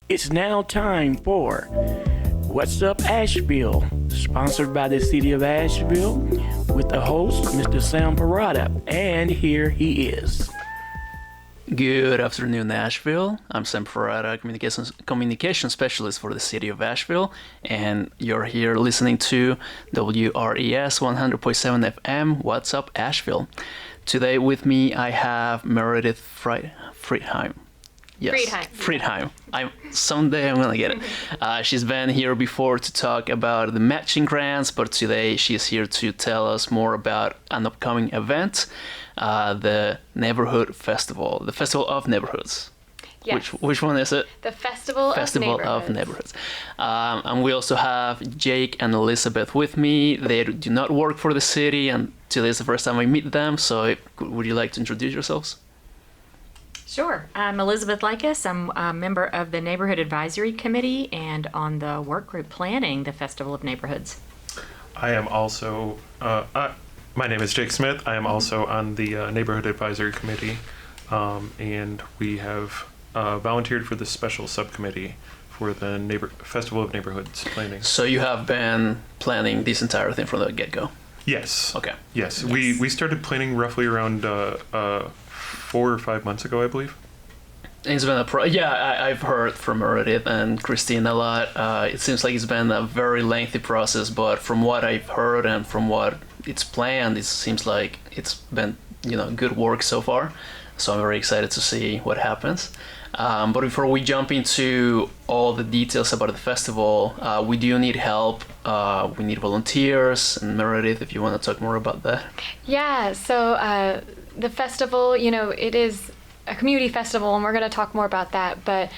It's now time for What's Up Asheville, sponsored by the city of Asheville, with the host, Mr. Sam Parada, and here he is. Good afternoon, Asheville. I'm Sam Parada, communication specialist for the city of Asheville, and you're here listening to WRES 100.7 FM, What's Up Asheville. Today with me, I have Meredith Friedheim. Yes, Friedheim. Someday I'm gonna get it. She's been here before to talk about the matching grants, but today she's here to tell us more about an upcoming event, the Neighborhood Festival, the Festival of Neighborhoods. Yes. Which one is it? The Festival of Neighborhoods. And we also have Jaik and Elizabeth with me. They do not work for the city, and today is the first time I meet them. So would you like to introduce yourselves? Sure. I'm Elizabeth Likis. I'm a member of the Neighborhood Advisory Committee and on the work group planning the Festival of Neighborhoods. I am also, my name is Jaik Smith. I am also on the Neighborhood Advisory Committee, and we have volunteered for the special subcommittee for the Festival of Neighborhoods planning. So you have been planning this entire thing from the get-go? Yes. Okay. Yes. We started planning roughly around 4 or 5 months ago, I believe. It's been I've heard from Meredith and Christine a lot. It seems like it's been a very lengthy process, but from what I've heard and from what it's planned, it seems like it's been, good work so far. So I'm very excited to see what happens. But before we jump into all the details about the festival, we do need help. We need volunteers. And Meredith, if you want to talk more about that. Yeah, so the festival, it is a community festival, and we're going to talk more about that. But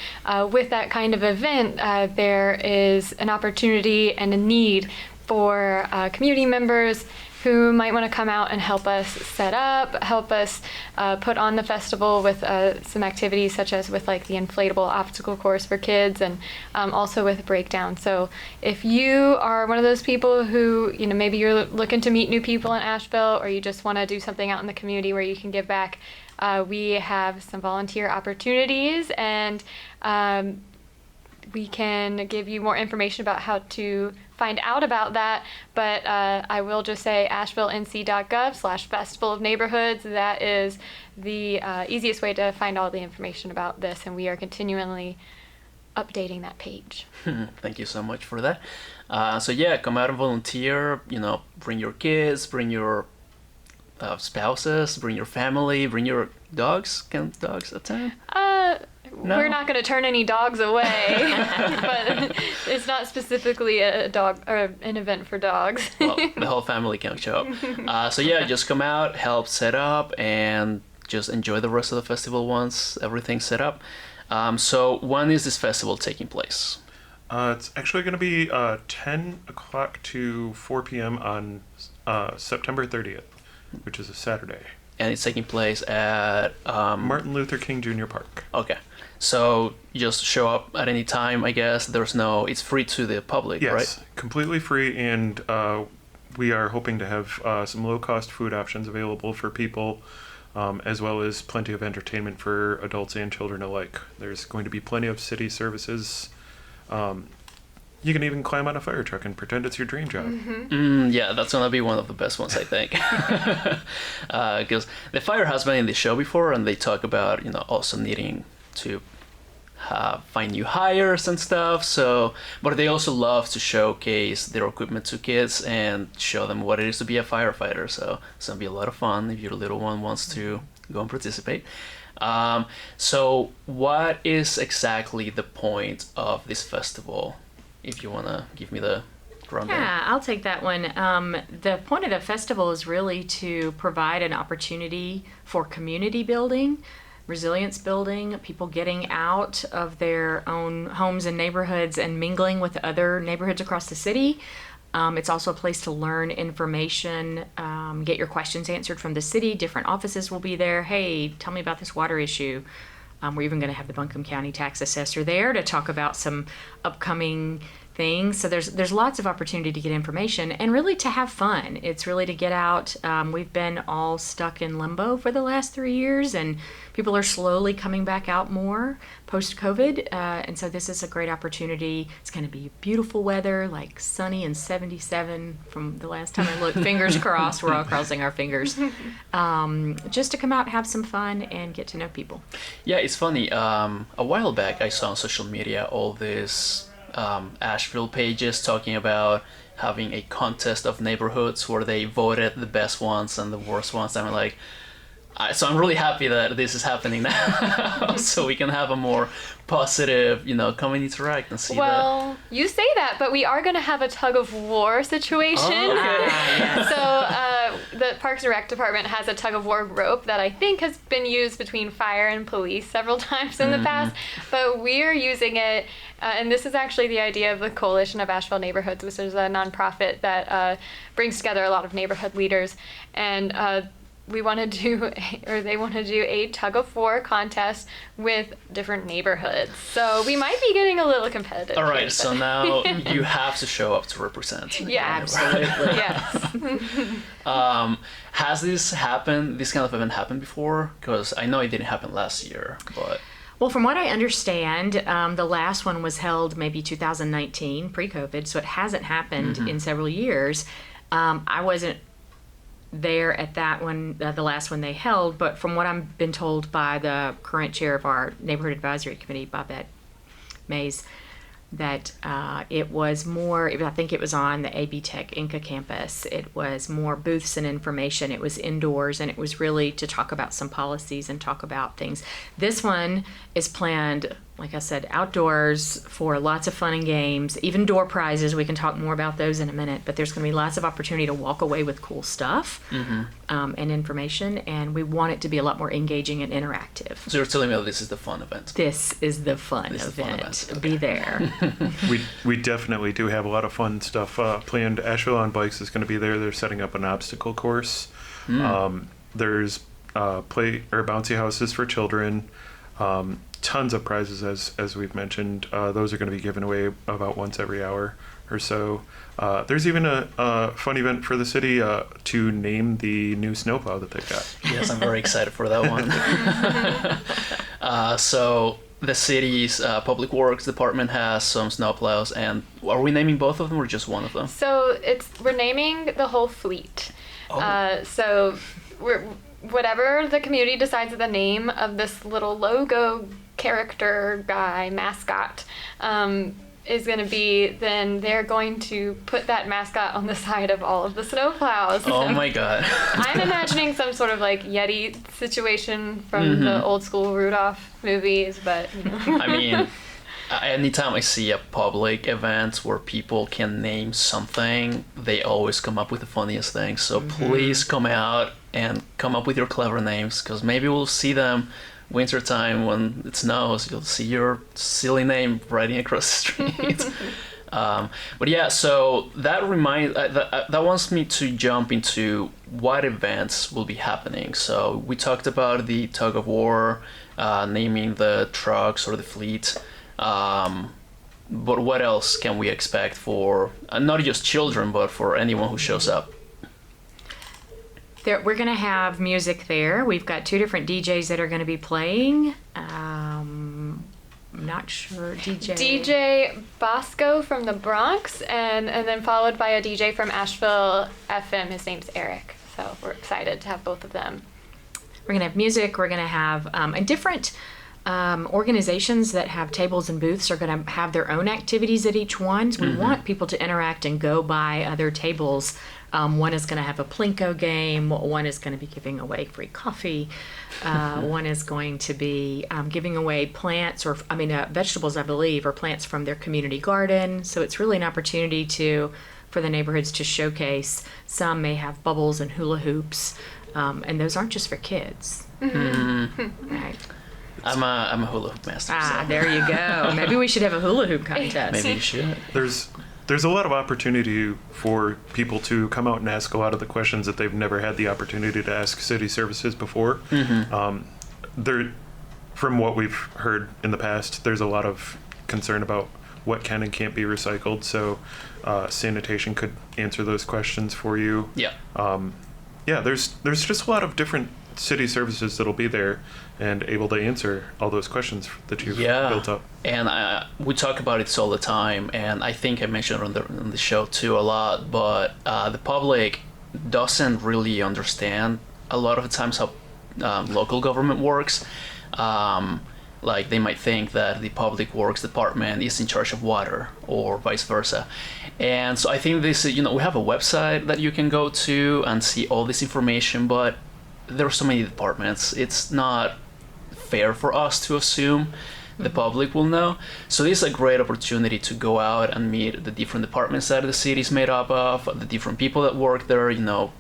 with that kind of event, there is an opportunity and a need for community members who might want to come out and help us set up, help us put on the festival with some activities such as with like the inflatable obstacle course for kids, and also with breakdown. So if you are one of those people who, maybe you're looking to meet new people in Asheville, or you just want to do something out in the community where you can give back, we have some volunteer opportunities, and we can give you more information about how to find out about that, but I will just say asheville.nc.gov/Festival of Neighborhoods. That is the easiest way to find all the information about this, and we are continually updating that page. Thank you so much for that. Come out and volunteer. Bring your kids, bring your spouses, bring your family, bring your dogs. Can dogs attend? No. We're not going to turn any dogs away, but it's not specifically a dog or an event for dogs. Well, the whole family can show up. Just come out, help set up, and just enjoy the rest of the festival once everything's set up. So when is this festival taking place? It's actually going to be 10 o'clock to 4 p.m. on September 30th, which is a Saturday. And it's taking place at Martin Luther King Jr. Park. Okay. So you just show up at any time, I guess. It's free to the public, yes, right? Yes, completely free, and we are hoping to have some low-cost food options available for people, as well as plenty of entertainment for adults and children alike. There's going to be plenty of city services. You can even climb on a fire truck and pretend it's your dream job. Mm-hmm. Yeah, that's going to be one of the best ones, I think. Because the fire has been in the show before, and they talk about, also needing to find new hires and stuff. But they also love to showcase their equipment to kids and show them what it is to be a firefighter. So it's going to be a lot of fun if your little one wants to go and participate. So what is exactly the point of this festival? If you want to give me the rundown. Yeah, I'll take that one. The point of the festival is really to provide an opportunity for community building, resilience building, people getting out of their own homes and neighborhoods and mingling with other neighborhoods across the city. It's also a place to learn information, get your questions answered from the city. Different offices will be there. Hey, tell me about this water issue. We're even going to have the Buncombe County tax assessor there to talk about some upcoming things. So there's lots of opportunity to get information and really to have fun. It's really to get out. We've been all stuck in limbo for the last 3 years, and people are slowly coming back out more post-COVID. And so this is a great opportunity. It's going to be beautiful weather, like sunny and 77 from the last time I looked. Fingers crossed. We're all crossing our fingers. Just to come out, have some fun, and get to know people. Yeah, it's funny. A while back, I saw on social media all these Asheville pages talking about having a contest of neighborhoods where they voted the best ones and the worst ones. I'm like, so I'm really happy that this is happening now, so we can have a more positive, come and interact and see that. Well, you say that, but we are going to have a tug of war situation. Oh, okay. So the Parks and Rec Department has a tug of war rope that I think has been used between fire and police several times in the past, but we are using it, and this is actually the idea of the Coalition of Asheville Neighborhoods, which is a nonprofit that brings together a lot of neighborhood leaders, and they want to do a tug of war contest with different neighborhoods. So we might be getting a little competitive. All right, here, so now you have to show up to represent. Yeah, Absolutely. yes. Has this kind of event happened before? Because I know it didn't happen last year, but... Well, from what I understand, the last one was held maybe 2019, pre-COVID, so it hasn't happened in several years. I wasn't there at that one, the last one they held, but from what I've been told by the current chair of our neighborhood advisory committee, Bobette Mays, that it was more, I think it was on the AB Tech Inca campus. It was more booths and information. It was indoors, and it was really to talk about some policies and talk about things. This one is planned, like I said, outdoors for lots of fun and games, even door prizes. We can talk more about those in a minute, but there's going to be lots of opportunity to walk away with cool stuff and information, and we want it to be a lot more engaging and interactive. So you're telling me that this is the fun event? This is the fun event. Okay. Be there. We definitely do have a lot of fun stuff planned. Asheville on Bikes is going to be there. They're setting up an obstacle course. There's bouncy houses for children. Tons of prizes, as we've mentioned. Those are going to be given away about once every hour or so. There's even a fun event for the city to name the new snowplow that they've got. Yes, I'm very excited for that one. So the city's public works department has some snowplows, and are we naming both of them or just one of them? So we're naming the whole fleet. So whatever the community decides the name of this little logo character guy, mascot, is going to be, then they're going to put that mascot on the side of all of the snowplows. Oh my god. I'm imagining some sort of like Yeti situation from the old school Rudolph movies, but I mean, anytime I see a public event where people can name something, they always come up with the funniest things. So please come out and come up with your clever names, because maybe we'll see them wintertime when it snows. You'll see your silly name riding across the street. But yeah, so that wants me to jump into what events will be happening. So we talked about the tug of war, naming the trucks or the fleet. But what else can we expect for not just children, but for anyone who shows up? We're going to have music there. We've got 2 different DJs that are going to be playing. I'm not sure. DJ Bosco from the Bronx, and then followed by a DJ from Asheville FM. His name's Eric. So we're excited to have both of them. We're going to have music. We're going to have and different organizations that have tables and booths are going to have their own activities at each one. So we want people to interact and go by other tables. One is going to have a Plinko game. One is going to be giving away free coffee. One is going to be giving away plants vegetables, I believe, or plants from their community garden. So it's really an opportunity for the neighborhoods to showcase. Some may have bubbles and hula hoops, and those aren't just for kids. Right. I'm a hula hoop master. So. There you go. Maybe we should have a hula hoop contest. Maybe you should. There's a lot of opportunity for people to come out and ask a lot of the questions that they've never had the opportunity to ask city services before. From what we've heard in the past, there's a lot of concern about what can and can't be recycled. So sanitation could answer those questions for you. Yeah. Yeah, there's just a lot of different city services that'll be there and able to answer all those questions that you've built up. And we talk about it all the time, and I think I mentioned on the show too a lot, but the public doesn't really understand a lot of the times how local government works. Like they might think that the public works department is in charge of water or vice versa. And so I think we have a website that you can go to and see all this information, but there are so many departments. It's not fair for us to assume the public will know. So this is a great opportunity to go out and meet the different departments that the city is made up of, the different people that work there.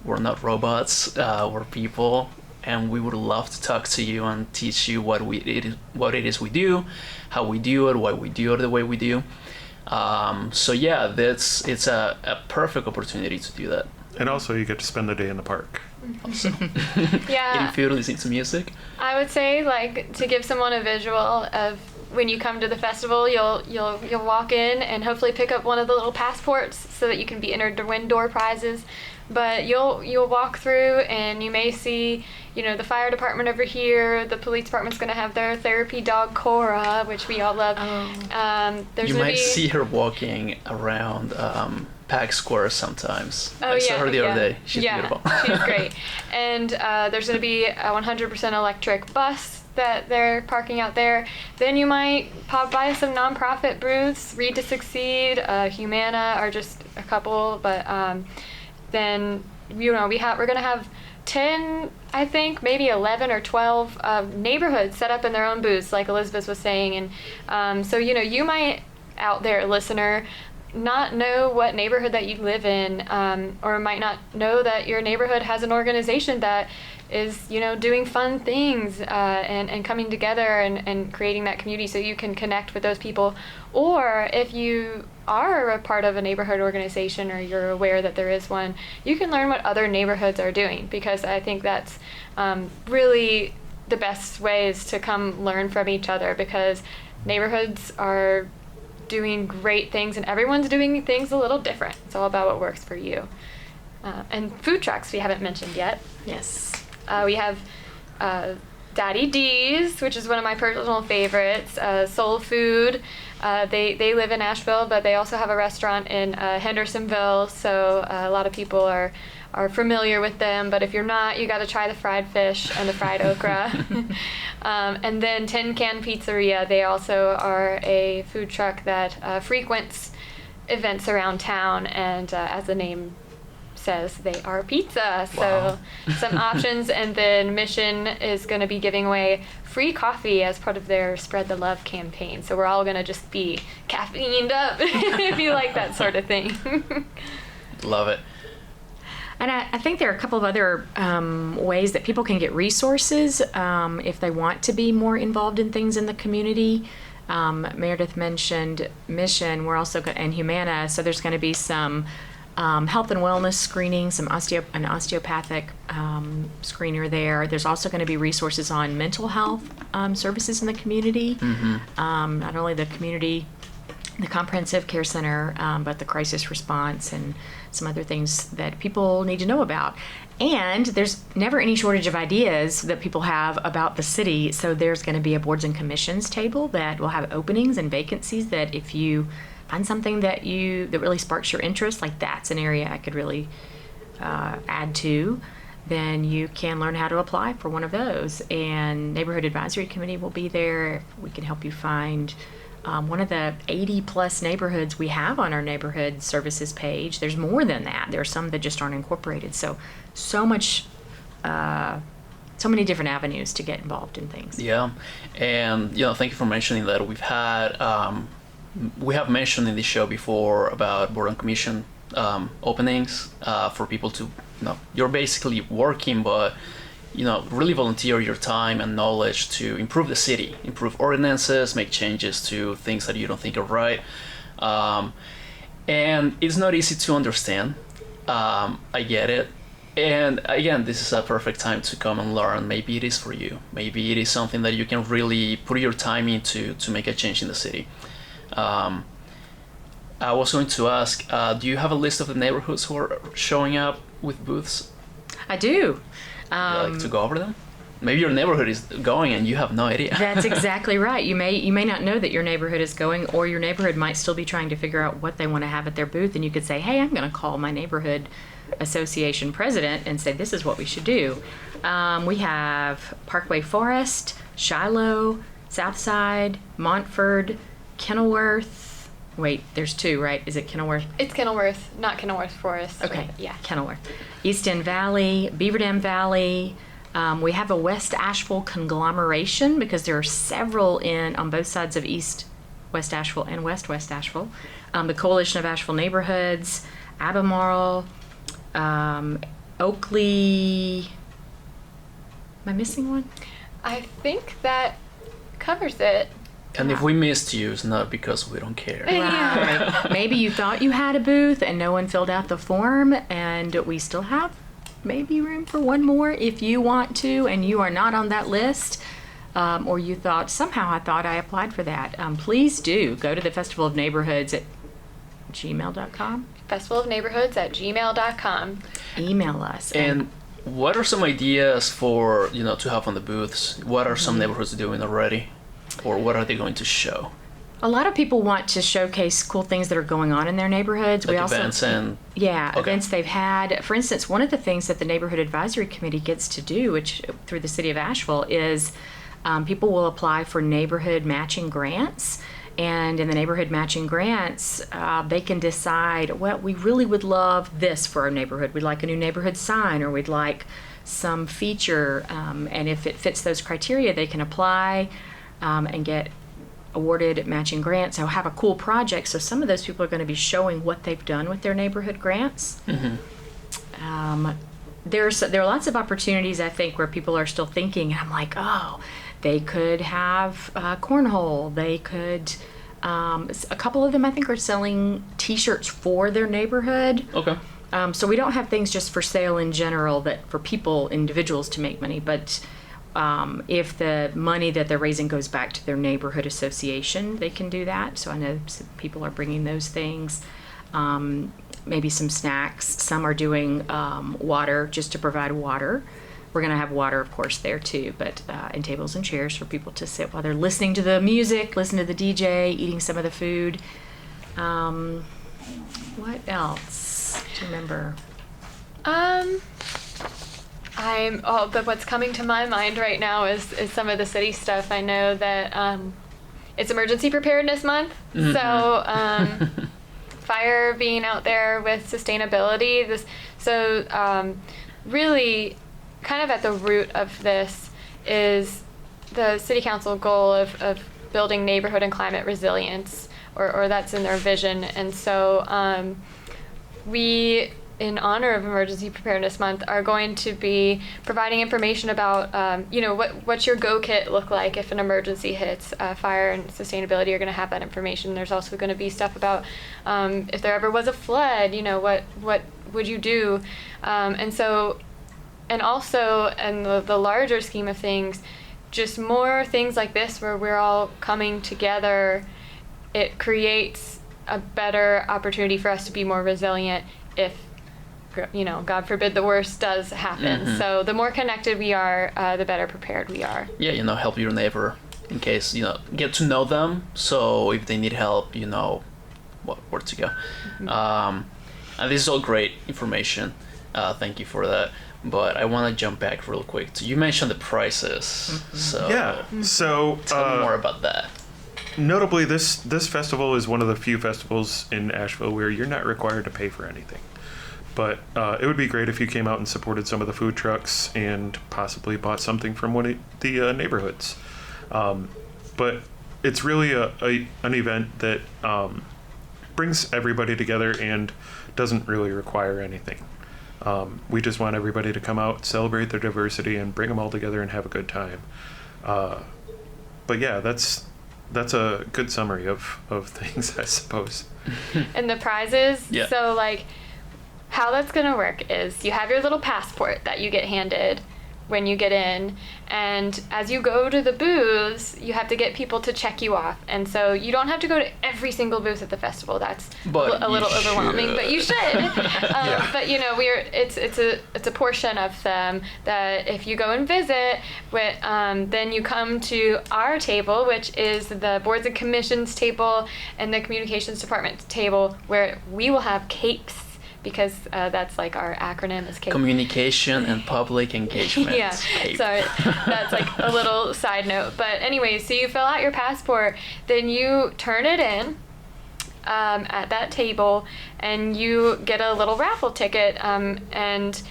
We're not robots, we're people. And we would love to talk to you and teach you what it is we do, how we do it, why we do it the way we do. So yeah, it's a perfect opportunity to do that. And also you get to spend the day in the park. Yeah. Eating food, listening to music. I would say, like, to give someone a visual of when you come to the festival, you'll walk in and hopefully pick up one of the little passports so that you can be entered to win door prizes. But you'll walk through and you may see, the fire department over here. The police department's going to have their therapy dog Cora, which we all love. You might see her walking around Pack Square sometimes. I saw her the other day. She's beautiful. She's great. And there's going to be a 100% electric bus that they're parking out there. Then you might pop by some nonprofit booths. Read to Succeed, Humana are just a couple, but then we're going to have 10, I think, maybe 11 or 12 neighborhoods set up in their own booths, like Elizabeth was saying. And so you might, out there, listener, not know what neighborhood that you live in, or might not know that your neighborhood has an organization that is doing fun things and coming together and creating that community so you can connect with those people. Or if you are a part of a neighborhood organization or you're aware that there is one, you can learn what other neighborhoods are doing, because I think that's really the best ways to come learn from each other, because neighborhoods are doing great things and everyone's doing things a little different. It's all about what works for you. And food trucks we haven't mentioned yet. Yes. We have Daddy D's, which is one of my personal favorites. Soul Food. They live in Asheville, but they also have a restaurant in Hendersonville, so a lot of people are familiar with them. But if you're not, you got to try the fried fish and the fried okra. And then Tin Can Pizzeria. They also are a food truck that frequents events around town, and as the name says, they are pizza. So some options. And then Mission is going to be giving away free coffee as part of their Spread the Love campaign. So we're all going to just be caffeined up if you like that sort of thing. Love it. And I think there are a couple of other ways that people can get resources if they want to be more involved in things in the community. Meredith mentioned Mission. We're also and Humana. So there's going to be some health and wellness screening, an osteopathic screener there. There's also going to be resources on mental health services in the community. Mm-hmm. Not only the comprehensive care center, but the crisis response and some other things that people need to know about. And there's never any shortage of ideas that people have about the city. So there's going to be a boards and commissions table that will have openings and vacancies that if you find something that really sparks your interest, like that's an area I could really add to, then you can learn how to apply for one of those. And Neighborhood Advisory Committee will be there. We can help you find one of the 80 plus neighborhoods we have on our neighborhood services page. There's more than that. There are some that just aren't incorporated. So many different avenues to get involved in things. Yeah, and thank you for mentioning that. We have mentioned in the show before about board and commission openings for people to, you're basically working, but really volunteer your time and knowledge to improve the city, improve ordinances, make changes to things that you don't think are right. And it's not easy to understand. I get it. And again, this is a perfect time to come and learn. Maybe it is for you. Maybe it is something that you can really put your time into to make a change in the city. I was going to ask, do you have a list of the neighborhoods who are showing up with booths? I do. Would you like to go over them? Maybe your neighborhood is going and you have no idea. That's exactly right. You may not know that your neighborhood is going, or your neighborhood might still be trying to figure out what they want to have at their booth, and you could say, hey, I'm going to call my neighborhood association president and say, this is what we should do. We have Parkway Forest, Shiloh, Southside, Montford, Kenilworth. Wait, there's two, right? Is it Kenilworth? It's Kenilworth, not Kenilworth Forest. Okay, Yeah. Kenilworth. East End Valley, Beaver Dam Valley. We have a West Asheville conglomeration because there are several on both sides of West Asheville and West Asheville. The Coalition of Asheville Neighborhoods, Albemarle, Oakley. Am I missing one? I think that covers it. And if we missed you, it's not because we don't care. Right. Maybe you thought you had a booth and no one filled out the form, and we still have maybe room for one more if you want to, and you are not on that list, or you thought, somehow I thought I applied for that. Please do go to the Festival of Neighborhoods at gmail.com. festivalofneighborhoods@gmail.com. Email us. And what are some ideas for, to have on the booths? What are some neighborhoods doing already? Or what are they going to show? A lot of people want to showcase cool things that are going on in their neighborhoods. Like events and... events they've had. For instance, one of the things that the Neighborhood Advisory Committee gets to do, which through the City of Asheville, is people will apply for neighborhood matching grants. And in the neighborhood matching grants, they can decide, well, we really would love this for our neighborhood. We'd like a new neighborhood sign, or we'd like some feature. And if it fits those criteria, they can apply and get awarded matching grants. So have a cool project. So some of those people are going to be showing what they've done with their neighborhood grants. Mm-hmm. There are lots of opportunities, I think, where people are still thinking, and I'm like, oh, they could have cornhole. They could, a couple of them I think are selling t-shirts for their neighborhood. Okay. So we don't have things just for sale in general that for people, individuals to make money, but if the money that they're raising goes back to their neighborhood association, they can do that. So I know some people are bringing those things, maybe some snacks. Some are doing water, just to provide water. We're going to have water, of course, there too, but and tables and chairs for people to sit while they're listening to the music, listen to the DJ, eating some of the food. What else do you remember? But what's coming to my mind right now is some of the city stuff. I know that it's Emergency Preparedness Month, so fire being out there with sustainability. Really, kind of at the root of this is the City Council goal of building neighborhood and climate resilience, or that's in their vision. And so we, in honor of Emergency Preparedness Month, are going to be providing information about, what's your go kit look like if an emergency hits. Fire and sustainability are going to have that information. There's also going to be stuff about if there ever was a flood, what would you do? And also, in the larger scheme of things, just more things like this where we're all coming together, it creates a better opportunity for us to be more resilient if, God forbid the worst does happen. Mm-hmm. So the more connected we are, the better prepared we are. Yeah, help your neighbor in case, get to know them. So if they need help, where to go. Mm-hmm. And this is all great information. Thank you for that. But I want to jump back real quick. So you mentioned the prices. Mm-hmm. So So tell me more about that. Notably, this festival is one of the few festivals in Asheville where you're not required to pay for anything. But it would be great if you came out and supported some of the food trucks and possibly bought something from one of the neighborhoods. But it's really an event that brings everybody together and doesn't really require anything. We just want everybody to come out, celebrate their diversity, and bring them all together and have a good time. But yeah, that's a good summary of things, I suppose. And the prizes, Yeah. so how that's going to work is you have your little passport that you get handed, when you get in, and as you go to the booths, you have to get people to check you off, and so you don't have to go to every single booth at the festival. That's a little overwhelming, but you should. But you know, it's a portion of them that if you go and visit, then you come to our table, which is the boards and commissions table and the communications department table, where we will have capes, because that's like our acronym is CAPE. Communication and Public Engagement. Yeah, CAPE. sorry, that's like a little side note. But anyway, so you fill out your passport, then you turn it in at that table, and you get a little raffle ticket, and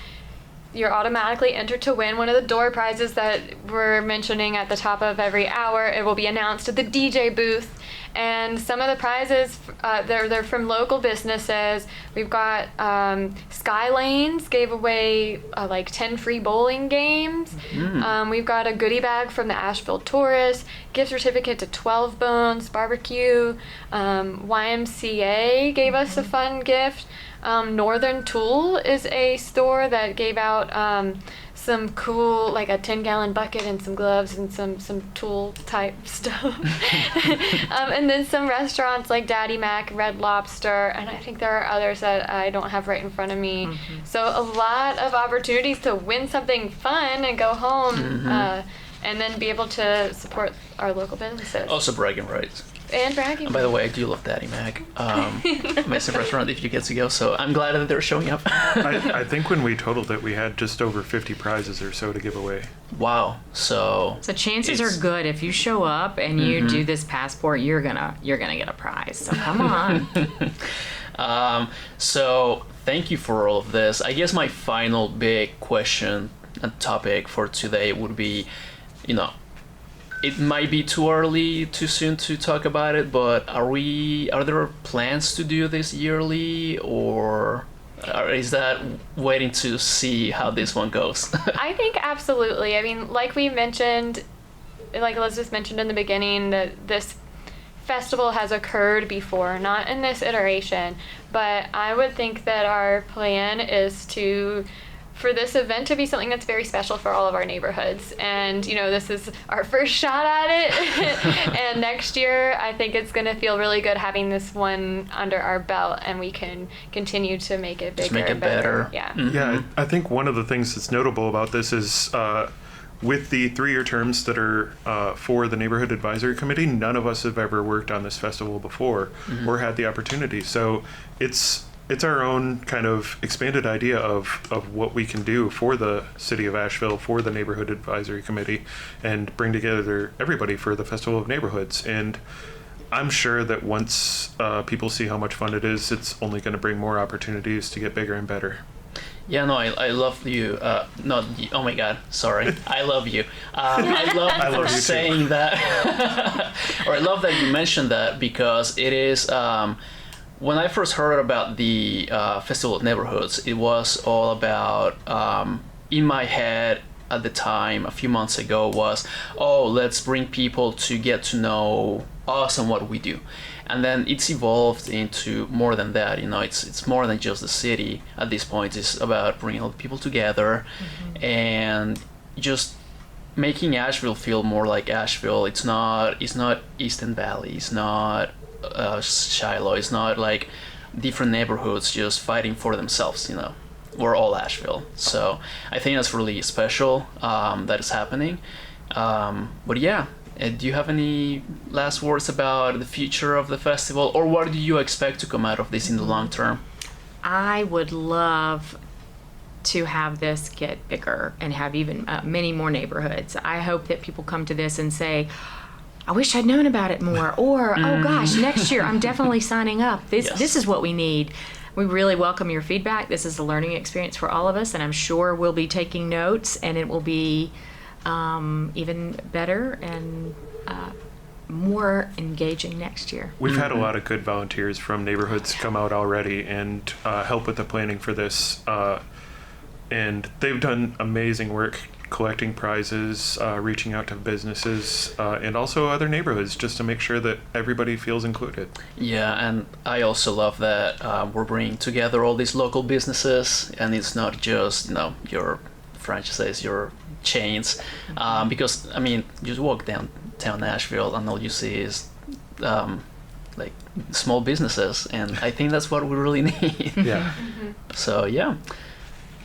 you're automatically entered to win one of the door prizes that we're mentioning at the top of every hour. It will be announced at the DJ booth. And some of the prizes, they're from local businesses. We've got Sky Lanes gave away like 10 free bowling games. We've got a goodie bag from the Asheville Tourist, gift certificate to 12 Bones Barbecue. YMCA gave us a fun gift. Northern Tool is a store that gave out some cool, like a 10-gallon bucket and some gloves and some tool type stuff. And then some restaurants like Daddy Mac, Red Lobster, and I think there are others that I don't have right in front of me. So a lot of opportunities to win something fun and go home and then be able to support our local businesses. Also bragging rights. And bragging. And by the way, I do love Daddy Mac. Amazing restaurant if you get to go. So I'm glad that they're showing up. I think when we totaled it, we had just over 50 prizes or so to give away. Wow. So chances are good if you show up and you do this passport, you're gonna get a prize. So come on. So thank you for all of this. I guess my final big question and topic for today would be, it might be too early, too soon to talk about it, but are there plans to do this yearly, or is that waiting to see how this one goes? I think absolutely. I mean, like we mentioned, like Elizabeth mentioned in the beginning, that this festival has occurred before, not in this iteration, but I would think that our plan is for this event to be something that's very special for all of our neighborhoods. And, this is our first shot at it. And next year, I think it's going to feel really good having this one under our belt, and we can continue to make it bigger. Just make it better. Yeah. Yeah, I think one of the things that's notable about this is with the 3-year terms that are for the Neighborhood Advisory Committee, none of us have ever worked on this festival before or had the opportunity. So it's our own kind of expanded idea of what we can do for the city of Asheville, for the Neighborhood Advisory Committee, and bring together everybody for the Festival of Neighborhoods. And I'm sure that once people see how much fun it is, it's only going to bring more opportunities to get bigger and better. Yeah, no, I love you. Oh my God, sorry. I love you. I love you saying too. That. Or I love that you mentioned that, because it is... when I first heard about the Festival of Neighborhoods, it was all about, in my head at the time, a few months ago, was, let's bring people to get to know us and what we do. And then it's evolved into more than that. It's more than just the city at this point. It's about bringing all the people together and just making Asheville feel more like Asheville. It's not Eastern Valley. It's not Shiloh. It's not like different neighborhoods just fighting for themselves. We're all Asheville. So I think that's really special that is happening. But yeah, do you have any last words about the future of the festival, or what do you expect to come out of this in the long term? I would love to have this get bigger and have even many more neighborhoods. I hope that people come to this and say, I wish I'd known about it more, or oh gosh, next year I'm definitely signing up. This is what we need. We really welcome your feedback. This is a learning experience for all of us, and I'm sure we'll be taking notes, and it will be even better and more engaging next year. We've had a lot of good volunteers from neighborhoods come out already and help with the planning for this, and they've done amazing work collecting prizes, reaching out to businesses, and also other neighborhoods, just to make sure that everybody feels included. Yeah, and I also love that we're bringing together all these local businesses, and it's not just your franchises, your chains, because I mean, you just walk downtown Nashville and all you see is like small businesses, and I think that's what we really need. Yeah. So yeah.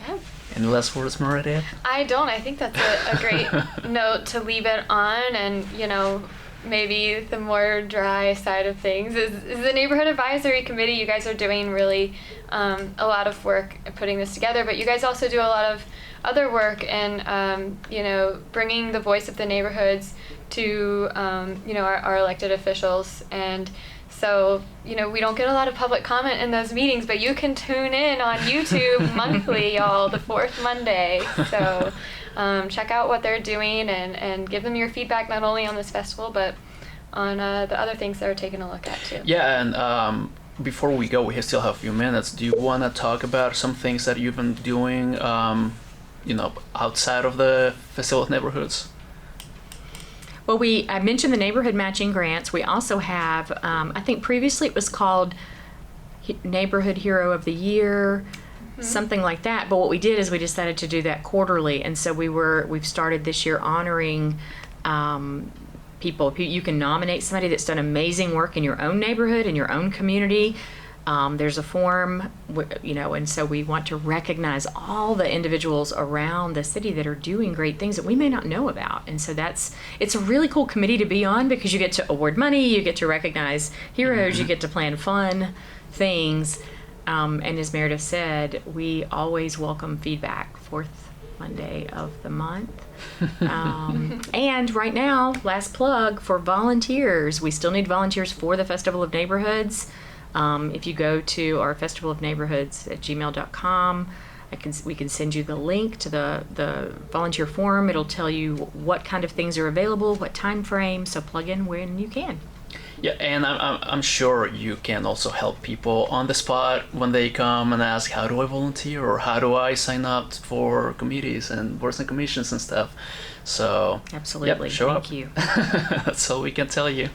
Yeah. Any last words, Meredith? I don't. I think that's a great note to leave it on. And, you know, maybe the more dry side of things is the Neighborhood Advisory Committee. You guys are doing really a lot of work putting this together, but you guys also do a lot of other work in, you know, bringing the voice of the neighborhoods to, you know, our elected officials. And so, you know, we don't get a lot of public comment in those meetings, but you can tune in on YouTube monthly, y'all, the fourth Monday. So check out what they're doing and give them your feedback, not only on this festival, but on the other things they're taking a look at, too. Yeah, and before we go, we still have a few minutes. Do you want to talk about some things that you've been doing, you know, outside of the Festival of Neighborhoods? Well, I mentioned the neighborhood matching grants. We also have, I think previously it was called Neighborhood Hero of the Year, something like that. But what we did is we decided to do that quarterly, and so we've started this year honoring people. You can nominate somebody that's done amazing work in your own neighborhood, in your own community. There's a form, you know, and so we want to recognize all the individuals around the city that are doing great things that we may not know about. And so it's a really cool committee to be on, because you get to award money, you get to recognize heroes, you get to plan fun things. And as Meredith said, we always welcome feedback, fourth Monday of the month. And right now, last plug for volunteers. We still need volunteers for the Festival of Neighborhoods. If you go to our festivalofneighborhoods@gmail.com, we can send you the link to the volunteer form. It'll tell you what kind of things are available, what time frame, so plug in when you can. Yeah, and I'm sure you can also help people on the spot when they come and ask, how do I volunteer, or how do I sign up for committees and boards and commissions and stuff. So Absolutely. Yep, show Thank up. you. That's all we can tell you.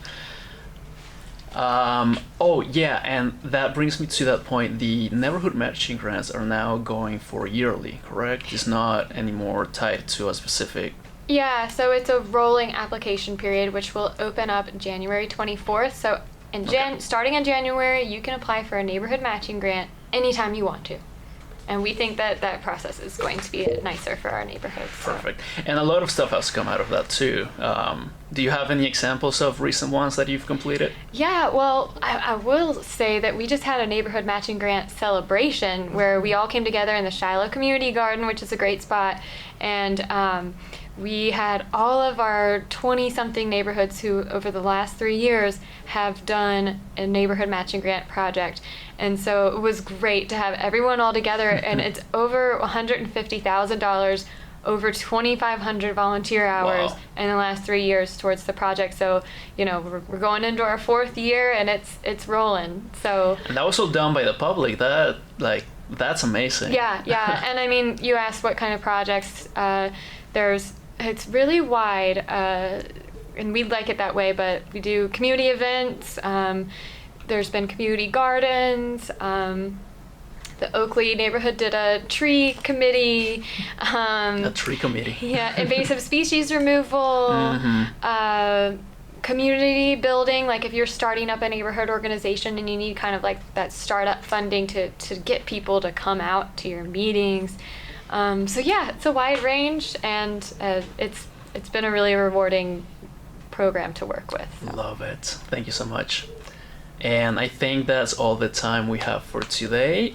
Oh yeah, and that brings me to that point. The neighborhood matching grants are now going for yearly, correct? It's not anymore tied to a specific. Yeah, so it's a rolling application period, which will open up January 24th. So starting in January, you can apply for a neighborhood matching grant anytime you want to. And we think that process is going to be nicer for our neighborhoods. So. Perfect. And a lot of stuff has come out of that too. Do you have any examples of recent ones that you've completed? Yeah, well, I will say that we just had a neighborhood matching grant celebration where we all came together in the Shiloh Community Garden, which is a great spot. And we had all of our 20-something neighborhoods who, over the last 3 years, have done a neighborhood matching grant project. And so it was great to have everyone all together, and it's over $150,000, over 2,500 volunteer hours in the last 3 years towards the project. So, you know, we're going into our fourth year, and it's rolling. So. And that was all done by the public. That's amazing. Yeah. And I mean, you asked what kind of projects. It's really wide, and we like it that way, but we do community events. There's been community gardens. The Oakley neighborhood did a tree committee. A tree committee. Yeah, invasive species removal. Community building, like if you're starting up a neighborhood organization and you need kind of like that startup funding to get people to come out to your meetings. So yeah, it's a wide range, and it's been a really rewarding program to work with. So. Love it. Thank you so much. And I think that's all the time we have for today.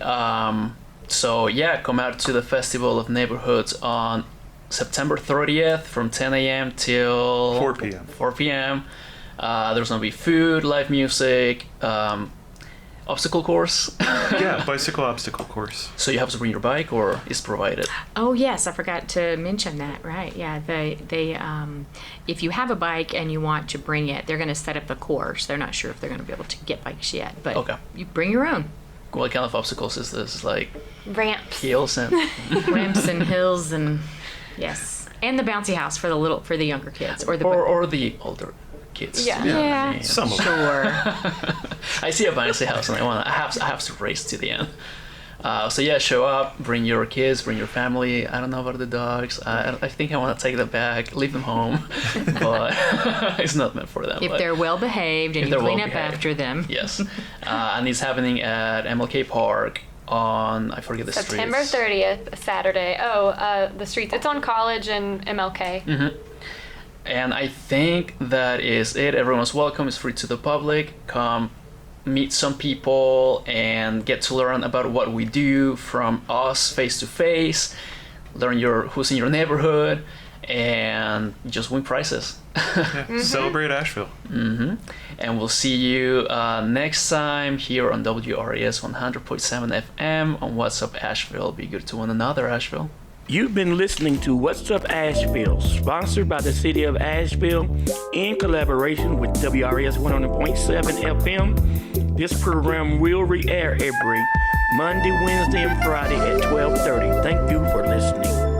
So yeah, come out to the Festival of Neighborhoods on September 30th from 10 a.m. till 4 p.m. 4 p.m. There's going to be food, live music, obstacle course. Yeah, bicycle obstacle course. So you have to bring your bike, or is provided? Oh yes, I forgot to mention that. Right? Yeah, they if you have a bike and you want to bring it, they're going to set up the course. They're not sure if they're going to be able to get bikes yet, but Okay. You bring your own. What kind of obstacles is this? Like Ramps. hills and Ramps and hills, and yes, and the bouncy house for the younger kids, or the or the older kids. Yeah. Some of them. sure. I see a bouncy house and I have to race to the end. So yeah, show up, bring your kids, bring your family. I don't know about the dogs. I think I want to take them back, leave them home, but it's not meant for them. If they're well behaved and you clean up after them. Yes. And it's happening at MLK Park on, I forget the street. September 30th, Saturday. The streets. It's on College and MLK. Mm-hmm. And I think that is it. Everyone's welcome. It's free to the public. Come meet some people and get to learn about what we do from us face to face. Learn who's in your neighborhood and just win prizes. Celebrate Asheville. Mm-hmm. And we'll see you next time here on WRES 100.7 FM on What's Up Asheville. Be good to one another, Asheville. You've been listening to What's Up Asheville, sponsored by the City of Asheville in collaboration with WRES 100.7 FM. This program will re-air every Monday, Wednesday, and Friday at 12:30. Thank you for listening.